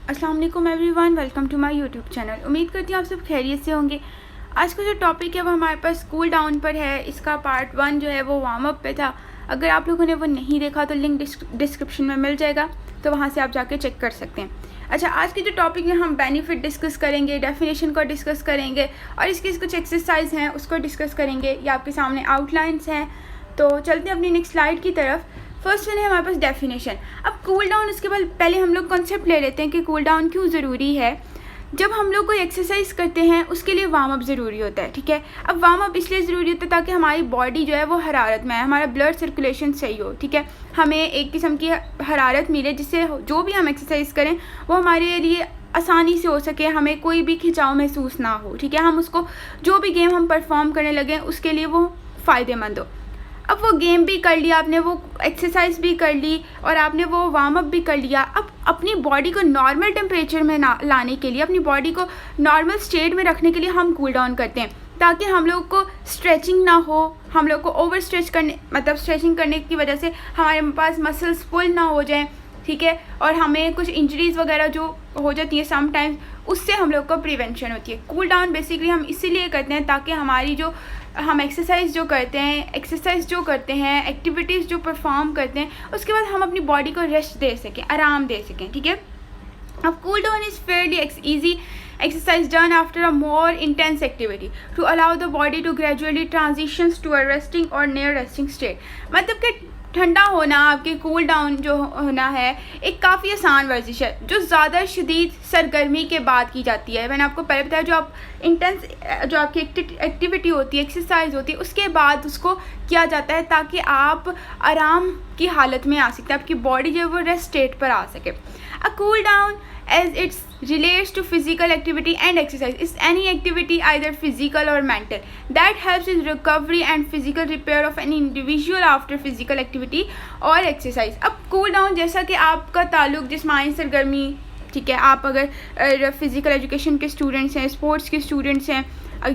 अस्सलाम वालेकुम everyone, welcome to my YouTube channel. उम्मीद करती हूँ आप सब खैरियत से होंगे। आज का जो टॉपिक है वो हमारे पास कूल डाउन पर है। इसका पार्ट 1 जो है वो वार्म अप पे था। अगर आप लोगों ने वो नहीं देखा तो लिंक डिस्क्रिप्शन में मिल जाएगा, तो वहाँ से आप जाके चेक कर सकते हैं। अच्छा, आज के जो टॉपिक में हम बेनिफिट डिस्कस करेंगे, डेफिनेशन को डिस्कस करेंगे और इसकी कुछ एक्सरसाइज हैं उसको डिस्कस करेंगे। ये आपके सामने आउटलाइंस हैं, तो चलते हैं अपनी नेक्स्ट स्लाइड की तरफ। फर्स्ट वन है हमारे पास डेफिनेशन। अब कूल डाउन, उसके बाद पहले हम लोग कॉन्सेप्ट ले लेते हैं कि कूल डाउन क्यों ज़रूरी है। जब हम लोग कोई एक्सरसाइज करते हैं उसके लिए वार्म अप ज़रूरी होता है, ठीक है। अब वार्म अप इसलिए ज़रूरी होता है ताकि हमारी बॉडी जो है वो हरारत में है, हमारा ब्लड सर्कुलेशन सही हो, ठीक है। हमें एक किस्म की हरारत मिले जिससे जो भी हम एक्सरसाइज करें वो हमारे लिए आसानी से हो सके, हमें कोई भी खिंचाव महसूस ना हो, ठीक है। हम उसको जो भी गेम हम परफॉर्म करने लगे उसके लिए वो फ़ायदेमंद हो। अब वो गेम भी कर लिया आपने, वो एक्सरसाइज भी कर ली और आपने वो वार्म अप भी कर लिया। अब अपनी बॉडी को नॉर्मल टेम्परेचर में लाने के लिए, अपनी बॉडी को नॉर्मल स्टेट में रखने के लिए हम कूल डाउन करते हैं, ताकि हम लोग को स्ट्रेचिंग ना हो, हम लोग को ओवर स्ट्रेच करने मतलब स्ट्रेचिंग करने की वजह से हमारे पास मसल्स पुल ना हो जाएं, ठीक है। और हमें कुछ इंजरीज़ वगैरह जो हो जाती है समटाइम्स, उससे हम लोग को प्रिवेंशन होती है। कूल डाउन बेसिकली हम इसीलिए करते हैं ताकि हमारी जो हम एक्सरसाइज जो करते हैं, एक्टिविटीज़ जो परफॉर्म करते हैं, उसके बाद हम अपनी बॉडी को रेस्ट दे सकें, आराम दे सकें, ठीक है। अब cool down is Fairlie easy exercise done after a more intense activity to allow the body to gradually transitions to a resting or near resting state। मतलब कि ठंडा होना, आपके कूल डाउन जो होना है, एक काफ़ी आसान वर्जिश है जो ज़्यादा शदीद सरगर्मी के बाद की जाती है। मैंने आपको पहले बताया, जो आप इंटेंस जो आपकी एक्टिविटी होती है, एक्सरसाइज होती है, उसके बाद उसको किया जाता है ताकि आप आराम की हालत में आ सकते हैं, आपकी बॉडी जो है वो रेस्ट स्टेट पर आ सके। A cool down as it relates to physical activity and exercise is any activity either physical or mental that helps in recovery and physical repair of an individual after physical activity or exercise। अब cool down जैसा कि आपका ताल्लुक जिस्मानी सरगर्मी, ठीक है, आप अगर फिज़िकल एजुकेशन के स्टूडेंट्स हैं, स्पोर्ट्स के स्टूडेंट्स हैं,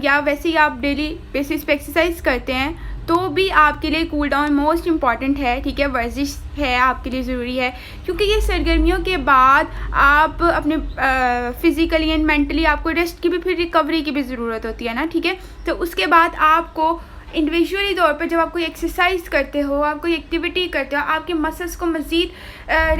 या वैसे ही आप डेली बेसिस पे एक्सरसाइज करते हैं, तो भी आपके लिए कूल डाउन मोस्ट इम्पॉर्टेंट है, ठीक है। वर्जिश है आपके लिए ज़रूरी है, क्योंकि ये सरगर्मियों के बाद आप अपने फिज़िकली एंड मेंटली आपको रेस्ट की भी, फिर रिकवरी की भी ज़रूरत होती है ना, ठीक है। तो उसके बाद आपको इंडिविजुअली तौर पर जब आप कोई एक्सरसाइज करते हो, आप कोई एक्टिविटी करते हो, आपके मसल्स को मज़ीद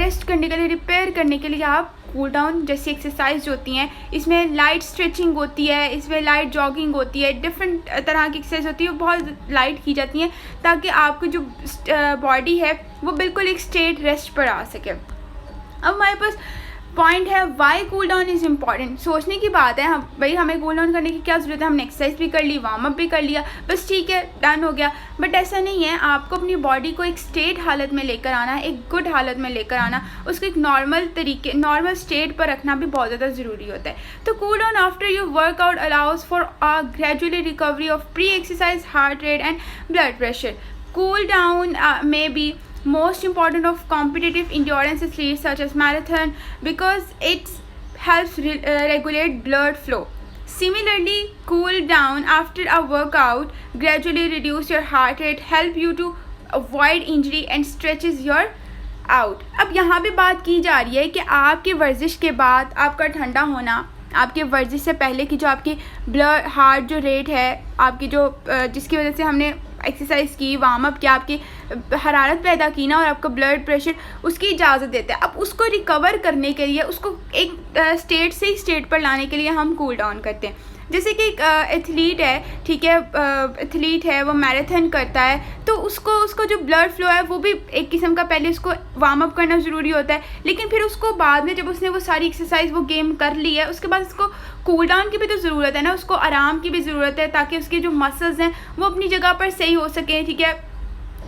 रेस्ट करने के लिए, रिपेयर करने के लिए आप कूल डाउन जैसी एक्सरसाइज होती हैं, इसमें लाइट स्ट्रेचिंग होती है, इसमें लाइट जॉगिंग होती है, डिफरेंट तरह की एक्सरसाइज होती है, बहुत लाइट की जाती हैं ताकि आपकी जो बॉडी है वो बिल्कुल एक स्टेट रेस्ट पर आ सके। अब हमारे पास पॉइंट है why cool down is important. सोचने की बात है, हम भाई हमें कूल डाउन करने की क्या ज़रूरत है, हमने एक्सरसाइज भी कर ली, वार्म अप भी कर लिया, बस ठीक है, डन हो गया। बट ऐसा नहीं है, आपको अपनी बॉडी को एक स्टेट हालत में लेकर आना, एक गुड हालत में लेकर आना, उसको एक नॉर्मल स्टेट पर रखना भी बहुत ज़्यादा ज़रूरी होता है। तो cool down after your workout allows for a gradually recovery of pre exercise heart rate and blood pressure. Cool down में भी most important of competitive endurance athletes such as marathon because it helps regulate blood flow. Similarly, cool down after a workout gradually reduce your heart rate, help you to avoid injury and stretches your out। अब यहाँ पे बात की जा रही है कि आपकी वर्जिश के बाद आपका ठंडा होना, आपके वर्जिश से पहले की जो आपकी ब्लड हार्ट जो रेट है आपकी, जो जिसकी वजह से हमने एक्सरसाइज की, वार्म अप किया, आपकी हरारत पैदा की ना, और आपका ब्लड प्रेशर उसकी इजाज़त देते हैं। अब उसको रिकवर करने के लिए, उसको एक स्टेट से ही स्टेट पर लाने के लिए हम कूल डाउन करते हैं। जैसे कि एक एथलीट है, ठीक है, एथलीट है, वो मैराथन करता है, तो उसको जो ब्लड फ्लो है वो भी एक किस्म का पहले उसको वार्म अप करना ज़रूरी होता है, लेकिन फिर उसको बाद में जब उसने वो सारी एक्सरसाइज वो गेम कर ली है, उसके बाद उसको कूल डाउन की भी तो ज़रूरत है ना, उसको आराम की भी ज़रूरत है ताकि उसके जो मसल्स हैं वो अपनी जगह पर सही हो सकें, ठीक है,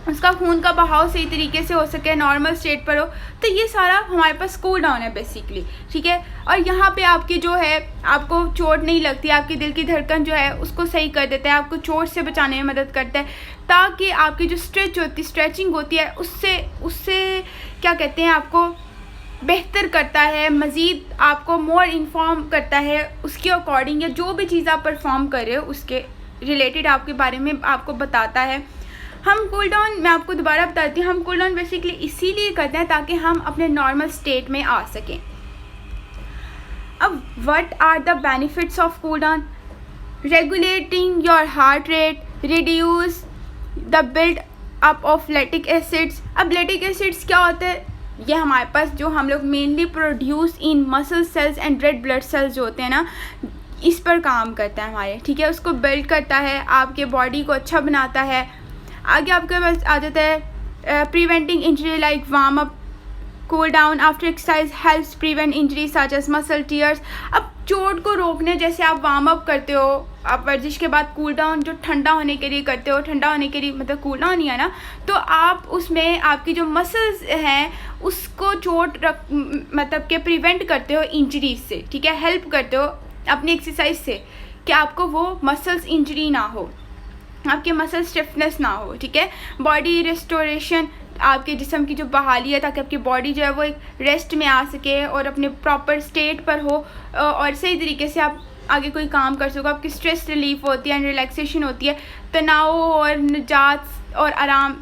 उसका खून का बहाव सही तरीके से हो सके, नॉर्मल स्टेट पर हो। तो ये सारा हमारे पास कूल डाउन है बेसिकली, ठीक है। और यहाँ पे आपकी जो है, आपको चोट नहीं लगती, आपकी दिल की धड़कन जो है उसको सही कर देता है, आपको चोट से बचाने में मदद करता है, ताकि आपकी जो स्ट्रेचिंग होती है उससे क्या कहते हैं, आपको बेहतर करता है, मज़ीद आपको मोर इन्फॉर्म करता है उसके अकॉर्डिंग, या जो भी चीज़ आप परफॉर्म कर रहे हो उसके रिलेटेड आपके बारे में आपको बताता है। हम कूल डाउन, मैं आपको दोबारा बताती हूँ, हम कूल डाउन बेसिकली इसीलिए करते हैं ताकि हम अपने नॉर्मल स्टेट में आ सकें। अब what are the benefits of cool down? Regulating your heart rate, reduce the build up of lactic acids. अब लैक्टिक एसिड्स क्या होते हैं? ये हमारे पास जो हम लोग mainly produce in muscle cells and red blood cells जो होते हैं ना, इस पर काम करता है हमारे, ठीक है। उसको बिल्ड करता है, आपके बॉडी को अच्छा बनाता है। आगे आपके पास आ जाता है preventing injury like warm up, cool down after exercise helps prevent injury such as muscle tears. अब चोट को रोकने, जैसे आप वार्म अप करते हो, आप वर्जिश के बाद कूल डाउन जो ठंडा होने के लिए करते हो, ठंडा होने के लिए मतलब कूल डाउन ही है ना, तो आप उसमें आपकी जो मसल्स हैं उसको मतलब के प्रिवेंट करते हो इंजरीज से, ठीक है। हेल्प करते हो अपनी एक्सरसाइज से कि आपको वो मसल्स इंजरी ना हो, आपके मसल स्टिफनेस ना हो, ठीक है। बॉडी रिस्टोरेशन, आपके जिस्म की जो बहाली है, ताकि आपकी बॉडी जो है वो एक रेस्ट में आ सके और अपने प्रॉपर स्टेट पर हो और सही तरीके से आप आगे कोई काम कर सको। आपकी स्ट्रेस रिलीफ होती है एंड रिलैक्सेशन होती है, तनाव और निजात और आराम,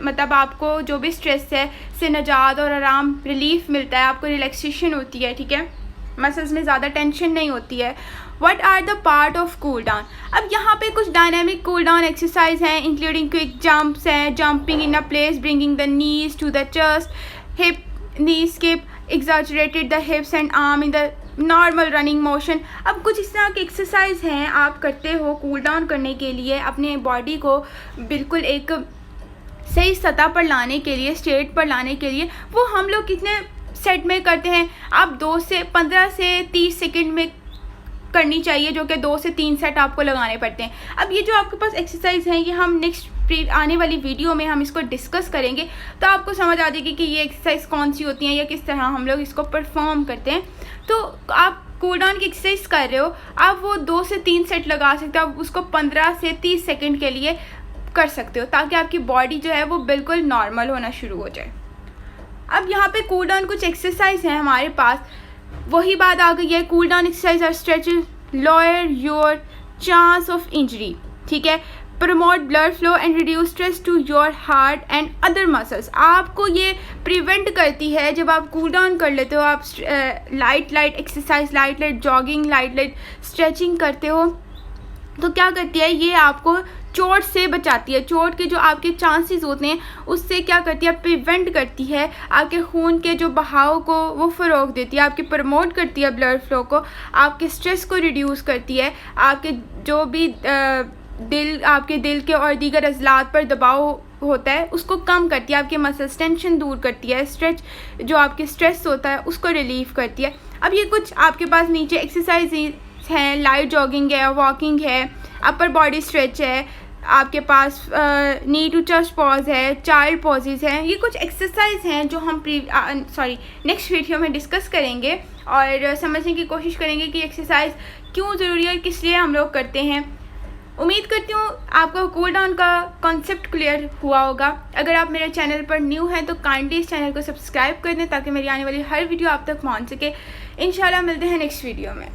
मतलब आपको जो भी स्ट्रेस है से निजात और आराम रिलीफ मिलता है, आपको रिलैक्सेशन होती है, ठीक है। मसल्स में ज़्यादा टेंशन नहीं होती है। What are the part of cool down? अब यहाँ पे कुछ डायनामिक कूल डाउन एक्सरसाइज हैं, इंक्लूडिंग क्विक जंप्स हैं, jumping in a place, bringing the knees to the chest, hip knee skip, exaggerated the hips and arm in the normal running motion. अब कुछ इस तरह की एक्सरसाइज हैं आप करते हो कूल डाउन करने के लिए, अपने बॉडी को बिल्कुल एक सही सतह पर लाने के लिए, स्टेट पर लाने के लिए। वो हम लोग कितने सेट में करते हैं? आप 15 से 30 सेकंड में करनी चाहिए, जो कि 2 से 3 सेट आपको लगाने पड़ते हैं। अब ये जो आपके पास एक्सरसाइज हैं, ये हम नेक्स्ट आने वाली वीडियो में हम इसको डिस्कस करेंगे, तो आपको समझ आ जाएगी कि ये एक्सरसाइज कौन सी होती हैं या किस तरह हम लोग इसको परफॉर्म करते हैं। तो आप कूल डाउन की एक्सरसाइज कर रहे हो, आप वो 2 से 3 सेट लगा सकते हो, आप उसको 15 से 30 सेकंड के लिए कर सकते हो, ताकि आपकी बॉडी जो है वो बिल्कुल नॉर्मल होना शुरू हो जाए। अब यहाँ पे कूल डाउन कुछ एक्सरसाइज हैं हमारे पास, वही बात आ गई है। Cool down exercise are stretches lower your chance of injury, ठीक है। Promote blood flow and reduce stress to your heart and other muscles. आपको ये प्रिवेंट करती है, जब आप कूल डाउन कर लेते हो, आप light exercise, light jogging, light stretching करते हो, तो क्या करती है ये आपको चोट से बचाती है। चोट के जो आपके चांसेस होते हैं उससे क्या करती है, प्रिवेंट करती है। आपके खून के जो बहाव को वो फ़रोग देती है, आपकी प्रमोट करती है ब्लड फ्लो को, आपके स्ट्रेस को रिड्यूस करती है, आपके जो भी आपके दिल के और दीगर अज़लात पर दबाव होता है उसको कम करती है, आपके मसल्स टेंशन दूर करती है, जो आपके स्ट्रेस होता है उसको रिलीफ करती है। अब ये कुछ आपके पास नीचे एक्सरसाइज हैं, लाइट जॉगिंग है, वॉकिंग है, अपर बॉडी स्ट्रेच है, आपके पास नी टू चेस्ट पॉज है, चाइल्ड पॉजेज हैं। ये कुछ एक्सरसाइज हैं जो हम नेक्स्ट वीडियो में डिस्कस करेंगे और समझने की कोशिश करेंगे कि एक्सरसाइज क्यों ज़रूरी है और किस लिए हम लोग करते हैं। उम्मीद करती हूँ आपको कूल डाउन का कॉन्सेप्ट क्लियर हुआ होगा। अगर आप मेरे चैनल पर न्यू हैं तो काइंडली इस चैनल को सब्सक्राइब कर दें, ताकि मेरी आने वाली हर वीडियो आप तक पहुँच सके। इंशाल्लाह मिलते हैं नेक्स्ट वीडियो में।